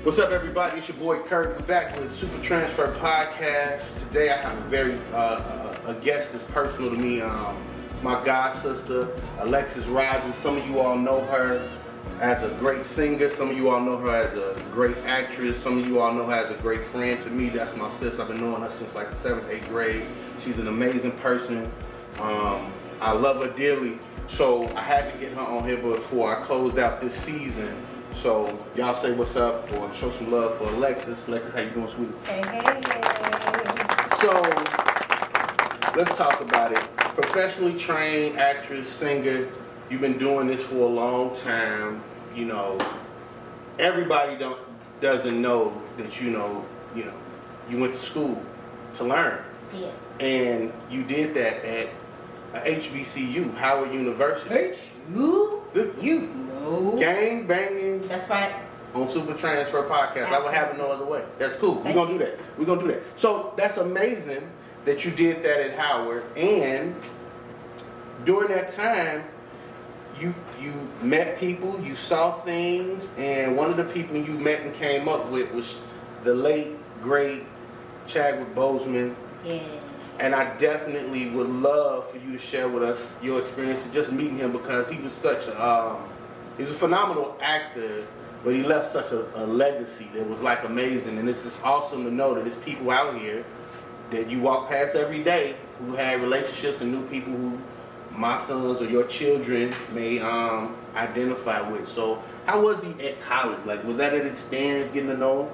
What's up, everybody? It's your boy Curt. We're back with Supertransfer podcast. Today I have a very a guest that's personal to me. My god sister, Alexis Roston. Some of you all know her as a great singer. Some of you all know her as a great actress. Some of you all know her as a great friend to me. That's my sis. I've been knowing her since like the 7th, 8th grade. She's an amazing person. I love her dearly. So I had to get her on here before I closed out this season. So y'all say what's up or show some love for Alexis. Alexis, how you doing, sweetie? Hey, hey, hey. So let's talk about it. Professionally trained actress, singer. You've been doing this for a long time. You know, everybody doesn't know that you went to school to learn. Yeah. And you did that at HBCU, Howard University. You know. Gang banging. That's right. On Supertransfer podcast. Absolutely. I would have it no other way. That's cool. We're gonna do that. We're gonna do that. So that's amazing that you did that at Howard, and during that time you met people, you saw things, and one of the people you met and came up with was the late great Chadwick Boseman. Yeah. And I definitely would love for you to share with us your experience of just meeting him, because he was such a he was a phenomenal actor, but he left such a legacy that was like amazing. And it's just awesome to know that there's people out here that you walk past every day who had relationships and knew people who my sons or your children may identify with. So how was he at college? Like, was that an experience getting to know him?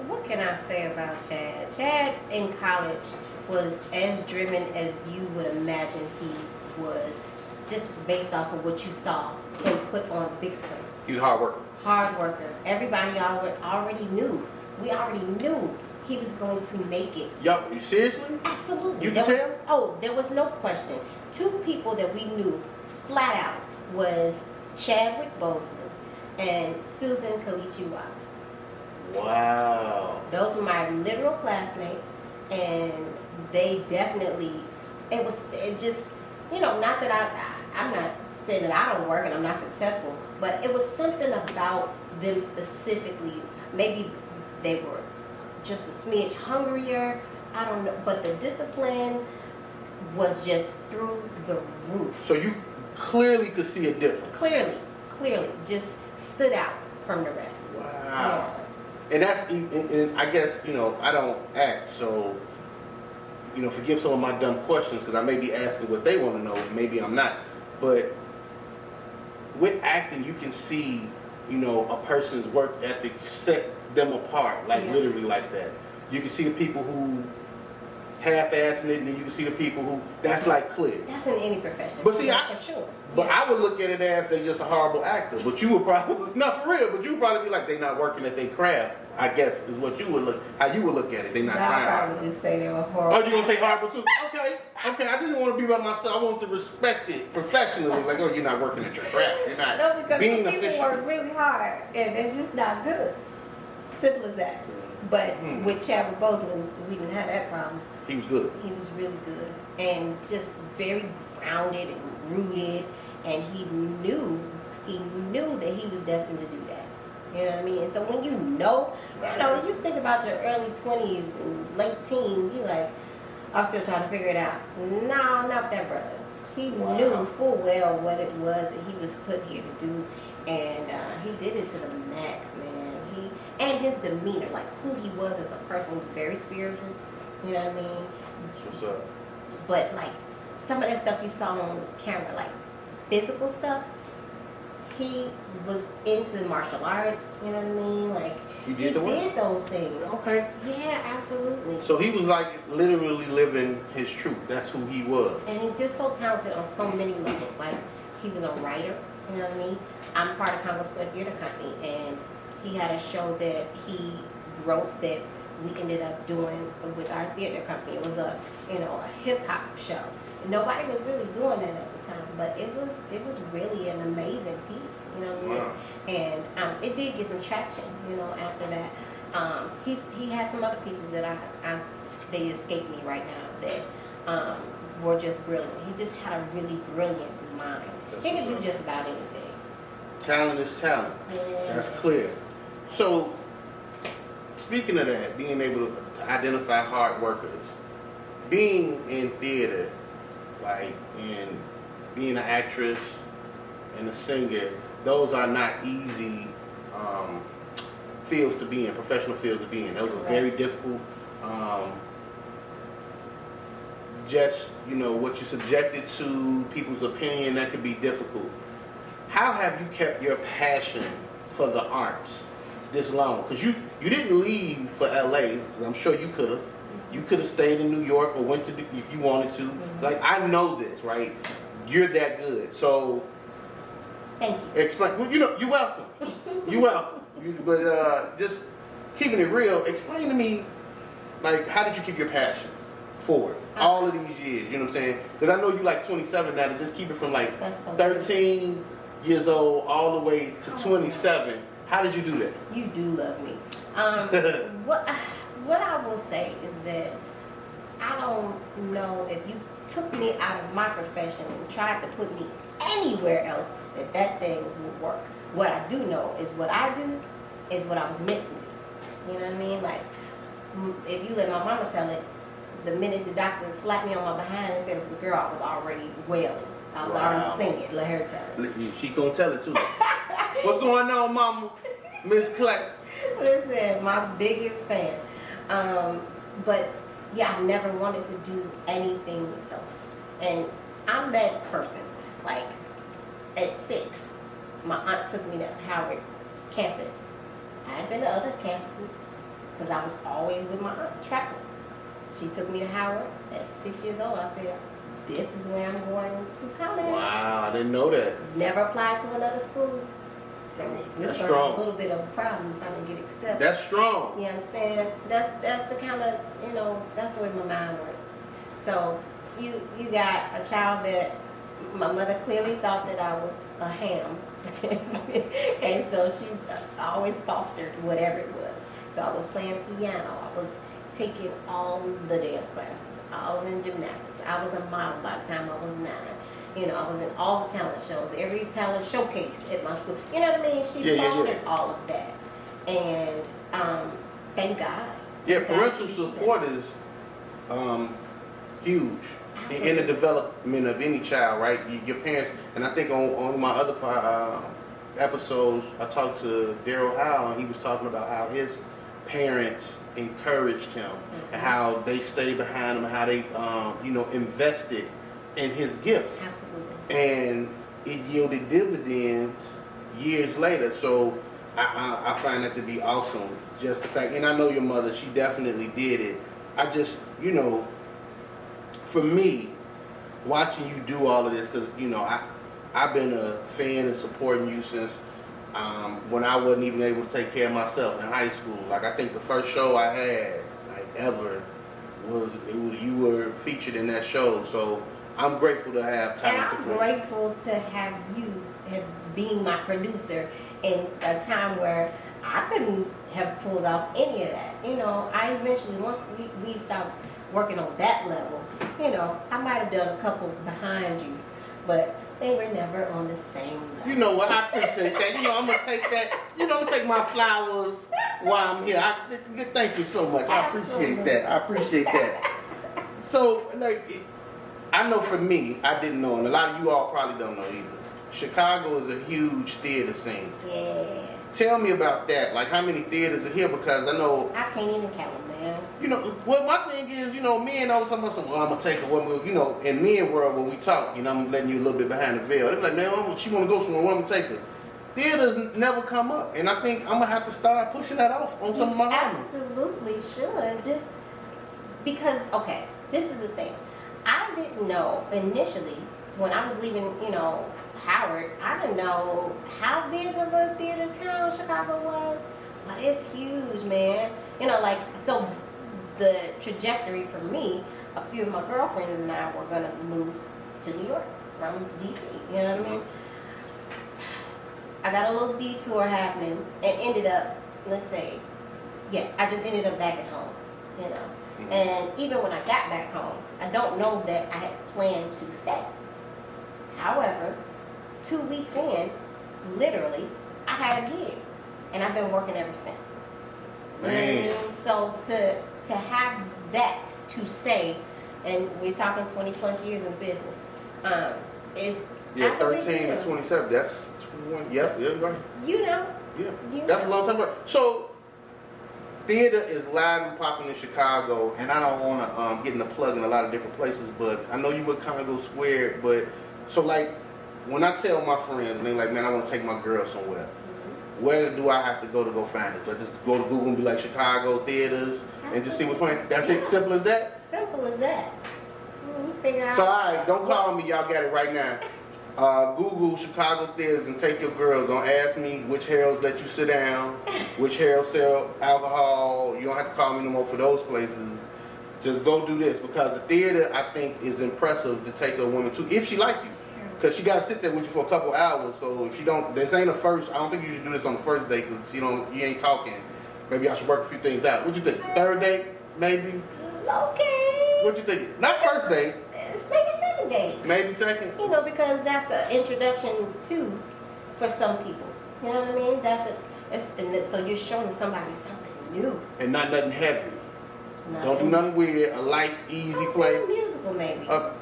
What can I say about Chad? Chad in college was as driven as you would imagine he was, just based off of what you saw him put on the big screen. He was a hard worker. Hard worker. Everybody already knew. We already knew he was going to make it. Yup, you seriously? Absolutely. You can tell? There was no question. Two people that we knew flat out was Chadwick Boseman and Susan Kalichi Watts. Wow. Those were my literal classmates, and they definitely, it just, not that I'm not saying that I don't work and I'm not successful, but it was something about them specifically. Maybe they were just a smidge hungrier, I don't know, but the discipline was just through the roof. So you clearly could see a difference. Clearly, just stood out from the rest. Wow. Yeah. And that's, and I guess, I don't act, so, forgive some of my dumb questions, because I may be asking what they want to know, maybe I'm not. But with acting, you can see, a person's work ethic set them apart, like literally like that. You can see the people who half-assing it, and then you can see the people who, that's like clear. That's in any profession. But see, for sure. But I would look at it as they just a horrible actor. But you would probably, not for real, but you would probably be like, they not working at their craft, I guess, is what you would look, how you would look at it. They not trying. I would just say they were horrible. Oh, you gonna say horrible too? Okay. I didn't want to be by myself. I wanted to respect it professionally. Like, oh, you're not working at your craft. You're not No, because being some people efficient. work really hard, and they're just not good. Simple as that. But with Chadwick Boseman, we didn't have that problem. He was good. He was really good, and just very grounded and rooted, and he knew that he was destined to do that. You know what I mean? And so when you think about your early 20s and late teens, you're like, I'm still trying to figure it out. No, not that brother. He knew full well what it was that he was put here to do, and he did it to the max, man. And his demeanor, like who he was as a person, was very spiritual. You know what I mean? What's up? But like some of that stuff you saw on camera, like physical stuff, he was into martial arts. You know what I mean? Like he did those things. Okay. Yeah, absolutely. So he was like literally living his truth. That's who he was. And he's just so talented on so many levels. Like he was a writer. You know what I mean? I'm part of Congo Square Theater Company, and he had a show that he wrote that we ended up doing with our theater company. It was a hip hop show. And nobody was really doing that at the time, but it was really an amazing piece. You know what I mean? Wow. And it did get some traction. After that, he has some other pieces that they escape me right now that were just brilliant. He just had a really brilliant mind. He could do just about anything. Talent is talent. Yeah. That's clear. So, speaking of that, being able to identify hard workers, being in theater, like, and being an actress and a singer, those are not easy fields to be in, professional fields to be in. Those are very difficult. Just, what you're subjected to, people's opinion, that could be difficult. How have you kept your passion for the arts this long? Because you didn't leave for LA. I'm sure you could have. You could have stayed in New York or went to if you wanted to. Mm-hmm. Like, I know this, right? You're that good. So, thank you. Explain. Well, you're welcome. You're welcome. But just keeping it real, explain to me, like, how did you keep your passion for it all of these years? You know what I'm saying? Because I know you like 27 now. To just keep it from like 13 years old all the way to 27. How did you do that? You do love me. What I will say is that I don't know if you took me out of my profession and tried to put me anywhere else that thing would work. What I do know is what I do is what I was meant to do. You know what I mean? Like, if you let my mama tell it, the minute the doctor slapped me on my behind and said it was a girl, I was already wailing. I was already singing. Let her tell it. She gonna tell it too. What's going on, Mama? Miss Clack. Listen, my biggest fan. But yeah, I never wanted to do anything else. And I'm that person. Like, at 6, my aunt took me to Howard's campus. I had been to other campuses because I was always with my aunt traveling. She took me to Howard at 6 years old. I said, this is where I'm going to college. Wow, I didn't know that. Never applied to another school. That's strong. A little bit of a problem if I didn't get accepted. That's strong. You understand? That's the kind of, that's the way my mind works. So you got a child that my mother clearly thought that I was a ham. And so she always fostered whatever it was. So I was playing piano. I was taking all the dance classes. I was in gymnastics. I was a model by the time I was 9. I was in all the talent shows, every talent showcase at my school. You know what I mean? She fostered all of that. And thank God. Yeah, parental support is huge in the development of any child, right? Your parents, and I think on my other episodes, I talked to Daryl Howe, and he was talking about how his parents encouraged him, and how they stayed behind him, and how they, invested in his gift. Absolutely. And it yielded dividends years later. So I find that to be awesome. Just the fact, and I know your mother, she definitely did it. I just, for me, watching you do all of this, because, I've been a fan and supporting you since when I wasn't even able to take care of myself in high school. Like, I think the first show I had, like, ever, was you were featured in that show. So I'm grateful to have talented And I'm grateful to have you being my producer in a time where I couldn't have pulled off any of that. I eventually, once we stopped working on that level, I might have done a couple behind you, but they were never on the same level. You know what? I appreciate that. I'm going to take that. I'm going to take my flowers while I'm here. Thank you so much. I appreciate that. I appreciate that. So, like, I know for me, I didn't know, and a lot of you all probably don't know either. Chicago is a huge theater scene. Yeah. Tell me about that. Like, how many theaters are here? Because I know... I can't even count them, man. Well, my thing is, men always talking about I'm going to take a in men world, when we talk, I'm letting you a little bit behind the veil. They're like, man, she want to go somewhere, I'm going to take her. Theaters never come up, and I think I'm going to have to start pushing that off on some of my homies. Absolutely should. Because, okay, this is the thing. I didn't know initially when I was leaving, Howard, I didn't know how big of a theater town Chicago was. But it's huge, man. So the trajectory for me, a few of my girlfriends and I were going to move to New York from DC. You know what I mean? I got a little detour happening and ended up, I just ended up back at home, Mm-hmm. And even when I got back home, I don't know that I had planned to stay. However, 2 weeks in, literally, I had a gig. and I've been working ever since. Man. You know what I mean? So to have that to say, and we're talking 20 plus years in business, is Yeah, that's a big 13 deal. to 27. That's 21. Yep, yeah, right. You know. Yeah, You that's a know. long time ago. So, theater is live and popping in Chicago, and I don't want to get in the plug in a lot of different places, but I know you would kind of go square. But so, like, when I tell my friends, and they're like, "Man, I want to take my girl somewhere," where do I have to go find it? Do I just go to Google and be like Chicago theaters and just see what's playing? That's it. Simple as that. Simple as that. You figure out. So, all right, don't call me. Y'all got it right now. Google Chicago theaters and take your girls. Don't ask me which heralds let you sit down, which heralds sell alcohol. You don't have to call me no more for those places. Just go do this, because the theater, I think, is impressive to take a woman to, if she like you. Because she got to sit there with you for a couple hours. So if you don't, this ain't a first. I don't think you should do this on the first date, because you ain't talking. Maybe I should work a few things out. What you think? Third date, maybe? Okay. What you think? Not first date. It's maybe second date. Maybe second. You know, because that's an introduction to, for some people. You know what I mean? So you're showing somebody something new. And not nothing heavy. Don't do nothing weird. A light, easy play. A musical maybe. Yeah.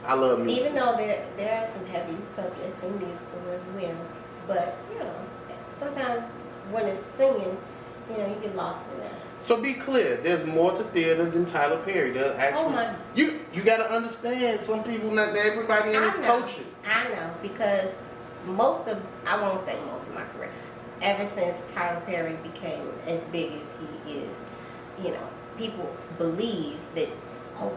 I love music. Even though there are some heavy subjects in musicals as well, but you know, sometimes when it's singing, you know, you get lost in that. So be clear, there's more to theater than Tyler Perry. There's actually, Oh my. you got to understand, some people, not everybody in this culture. I know, because I won't say most of my career, ever since Tyler Perry became as big as he is, you know, people believe that, oh,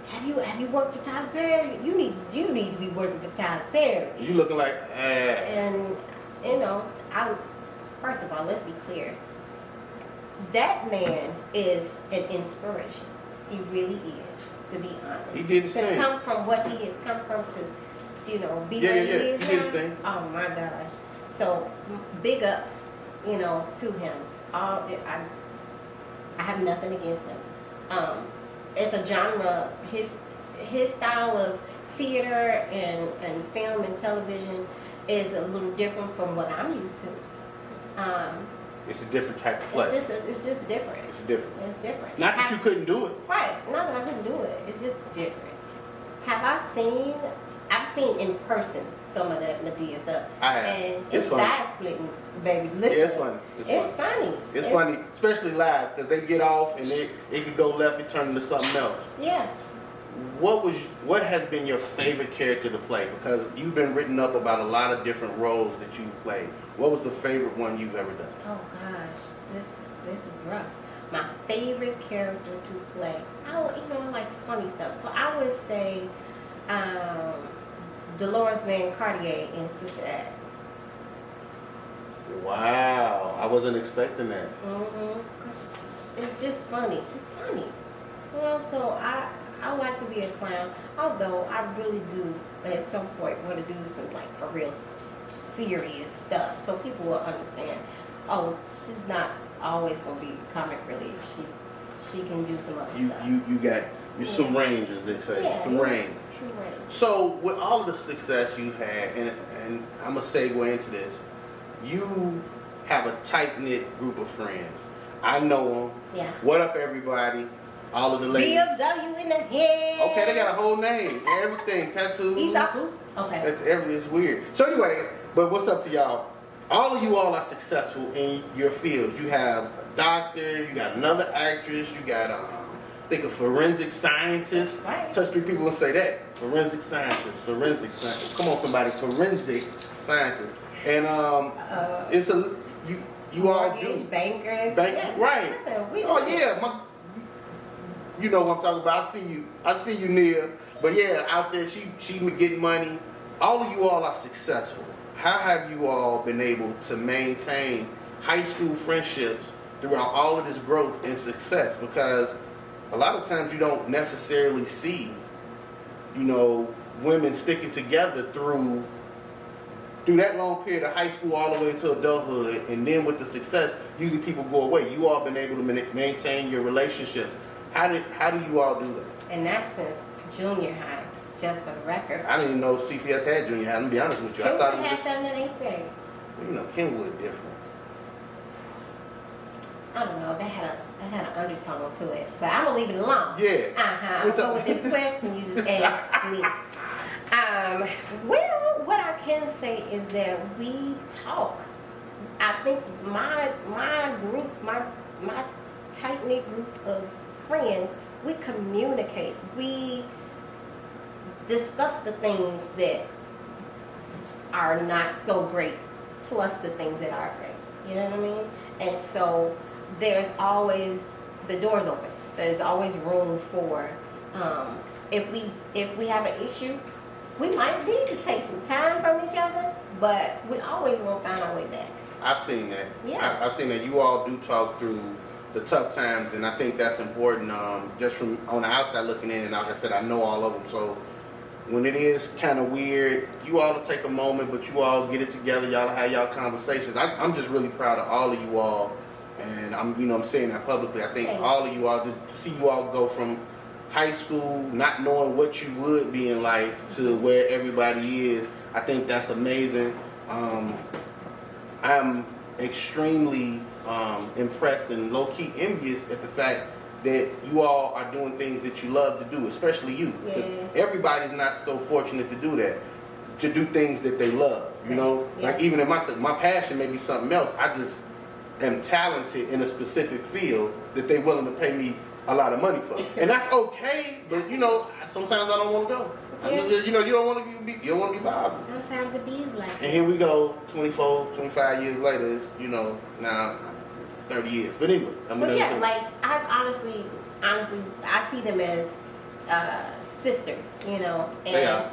have you worked for Tyler Perry? You need to be working for Tyler Perry. You looking like, And you know, first of all, let's be clear. That man is an inspiration. He really is, to be honest. He did his to thing. come from what he has come from to, you know, be Yeah, where yeah, he is he did now. his thing. Oh my gosh. So big ups, you know, to him. I have nothing against him. It's a genre. His style of theater and film and television is a little different from what I'm used to. it's a different type of play. It's just different. It's different. It's different. Not that you couldn't do it. Right. Not that I couldn't do it. It's just different. I've seen in person some of that Medea stuff. I have. And It's it's funny. side splitting, baby. Listen. Yeah, it's funny. It's funny. It's funny, especially live, because they get off and it could go left and turn into something else. Yeah. What has been your favorite character to play? Because you've been written up about a lot of different roles that you've played. What was the favorite one you've ever done? Oh gosh, this is rough. My favorite character to play. I like funny stuff. So I would say Dolores Van Cartier in Sister Act. Wow, I wasn't expecting that. Cause it's just funny. She's funny. You know, so I like to be a clown. Although I really do at some point want to do some like for real serious stuff, so people will understand. Oh, she's not always gonna be comic relief. She can do some other stuff. You got some range, as they say. Yeah, some range. True range. So with all of the success you've had, and I'm gonna segue into this, you have a tight-knit group of friends. I know them. Yeah. What up, everybody? All of the ladies. BMW in the head. Okay, they got a whole name, everything, tattoos. Isaku. Okay. It's weird. So anyway, but what's up to y'all? All of you all are successful in your fields. You have a doctor, you got another actress, you got think a forensic scientist. Right. Touch 3 people and say that. Forensic scientist. Come on, somebody. Forensic scientist. And it's a you all do. Mortgage bankers. Bank, right. Listen, you know what I'm talking about. I see you, Nia. But yeah, out there, she getting money. All of you all are successful. How have you all been able to maintain high school friendships throughout all of this growth and success? Because a lot of times you don't necessarily see, women sticking together through that long period of high school all the way into adulthood, and then with the success, usually people go away. You all been able to maintain your relationships. How do you all do that? And that's since junior high, just for the record. I didn't even know CPS had junior high. I'm gonna be honest with you. I thought it was had just 7th and 8th grade. You know, Kenwood different. I don't know. That had an undertone to it, but I'm gonna leave it alone. Yeah. I'm gonna go with this question you just asked me. Well, what I can say is that we talk. I think my group, my tight knit group of friends, we communicate. We discuss the things that are not so great, plus the things that are great. You know what I mean? And so there's always the doors open. There's always room for if we have an issue, we might need to take some time from each other, but we always gonna find our way back. I've seen that. Yeah. I've seen that you all do talk through the tough times, and I think that's important. Just from on the outside looking in, and like I said, I know all of them. So when it is kind of weird, you all will take a moment, but you all get it together. Y'all have y'all conversations. I'm just really proud of all of you all, and I'm saying that publicly. I think all of you all, to see you all go from high school, not knowing what you would be in life, to where everybody is, I think that's amazing. I'm extremely impressed and low-key envious at the fact that you all are doing things that you love to do, especially you. Because everybody's not so fortunate to do that, to do things that they love, you know? Yeah. Like even in my passion may be something else. I just am talented in a specific field that they're willing to pay me a lot of money for. And that's okay, but you know, sometimes I don't want to go. You know, you don't want to be bothered. Sometimes it be like And here we go, 24, 25 years later, it's, you know, now 30 years. But anyway, But yeah, like I honestly, I see them as sisters, you know. And They are.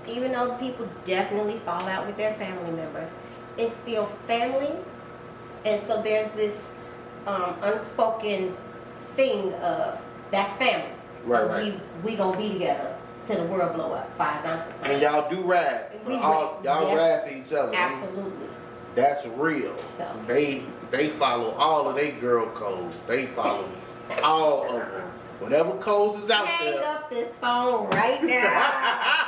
even though people definitely fall out with their family members, it's still family. And so there's this unspoken thing of that's family. Right. We gonna be together till the world blow up. Far as I'm concerned. And y'all do ride. Y'all ride for each other. Absolutely. That's real. So. They follow all of their girl codes. They follow all of them. Whatever codes is out Hang there. up this phone right now.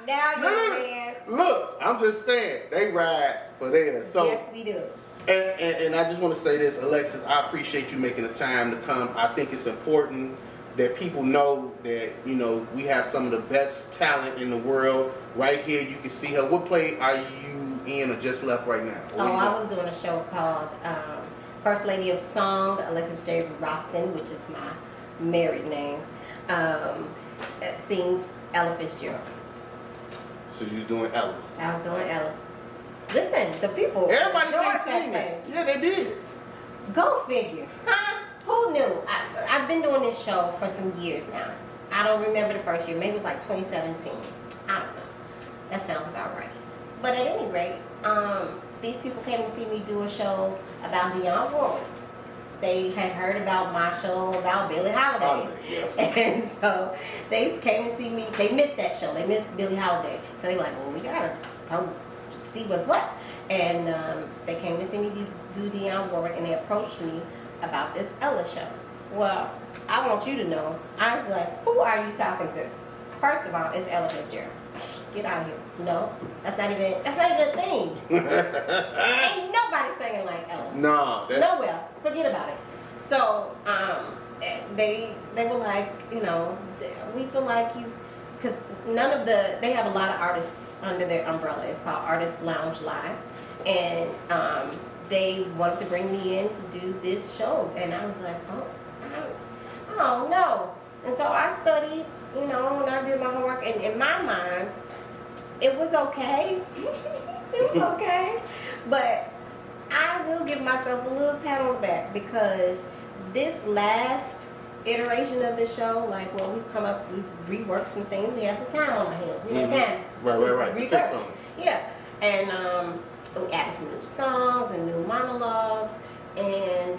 Now you're man. Look, I'm just saying, they ride for theirs. So, yes, we do. And I just want to say this, Alexis, I appreciate you making the time to come. I think it's important that people know that, you know, we have some of the best talent in the world. Right here, you can see her. What play are you in or just left right now? I was doing a show called First Lady of Song, Alexis Roston, which is my married name, sings Ella Fitzgerald. So you was doing Ella. I was doing Ella. Listen, the people. Everybody enjoyed can't sing that. Yeah, they did. Go figure. Huh? Who knew? I've been doing this show for some years now. I don't remember the first year. Maybe it was like 2017. I don't know. That sounds about right. But at any rate, these people came to see me do a show about Dionne Warwick. They had heard about my show about Billie Holiday. And so they came to see me. They missed that show. They missed Billie Holiday. So they were like, well, we got to come see what's what. And they came to see me do Dionne Warwick, and they approached me about this Ella show. Well, I want you to know, I was like, who are you talking to? First of all, it's Ella Fitzgerald. Get out of here. No, that's not even a thing. Ain't nobody singing like Ella. No. Nowhere. Forget about it. So they were like, you know, we feel like you, because they have a lot of artists under their umbrella. It's called Artist Lounge Live. And they wanted to bring me in to do this show. And I was like, oh no. And so I studied, you know, and I did my homework. And in my mind, it was okay. It was okay. But I will give myself a little pat on the back, because this last iteration of the show, like when we reworked some things, we had some time on our hands. We had time. Right. To fix something. Yeah. And we added some new songs and new monologues, and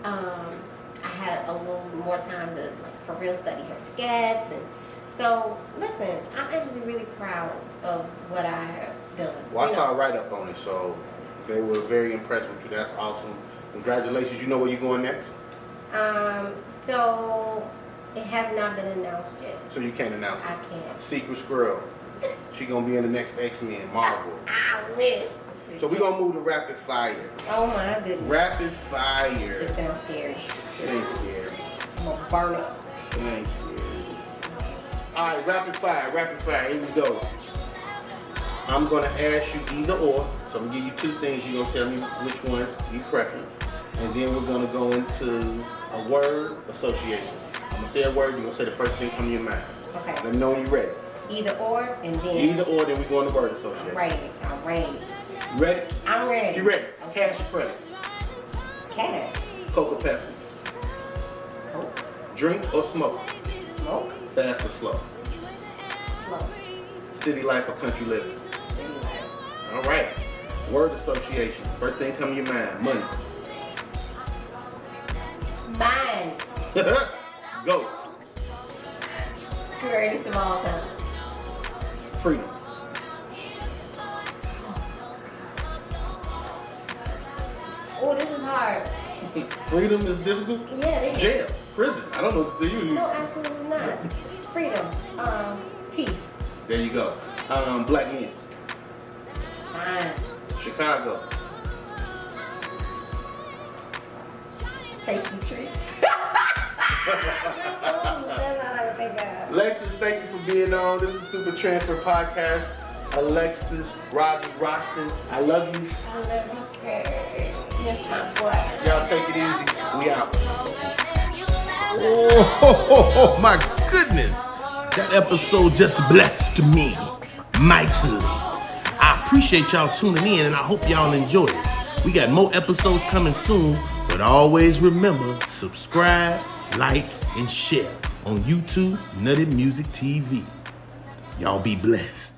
I had a little more time to, like, for real study her scats. And so, listen, I'm actually really proud of what I have done. Well, I saw a write-up on it, so they were very impressed with you. That's awesome. Congratulations. You know where you're going next? So it has not been announced yet. So you can't announce it? I can't. Secret Squirrel. She gonna be in the next X-Men, Marvel. I wish. So we're gonna move to rapid fire. Oh my goodness. Rapid fire. It sounds scary. It ain't scary. I'm gonna burn up. It ain't scary. Alright, rapid fire, here we go. I'm gonna ask you either or. So I'm gonna give you two things. You're gonna tell me which one you preference. And then we're gonna go into a word association. I'm gonna say a word, you're gonna say the first thing come to your mind. Okay. Let me know when you're ready. Either or, and then. Either or, then we go into word association. I'm ready. You ready? I'm ready. You ready? Okay. Cash or credit? Cash. Coke or Pepsi? Coke. Drink or smoke? Smoke. Fast or slow? Slow. City life or country living? City life. All right. Word association. First thing come to your mind. Money. Mine. Goat. Greatest of all time. Freedom. Oh, this is hard. Freedom is difficult? Yeah, it is. Jail. Prison. I don't know. Do you? No, absolutely not. Freedom. Peace. There you go. Black men. Fine. Chicago. Tasty treats. That's all I think of. Alexis, thank you for being on. This is Supertransfer Podcast. Alexis Roston. I love you. I love you, Kurt. You're my boy. Y'all take it easy. We out. Oh, my goodness. That episode just blessed me mightily. I appreciate y'all tuning in and I hope y'all enjoyed it. We got more episodes coming soon, but always remember, subscribe, like, and share on YouTube, Nutted Music TV. Y'all be blessed.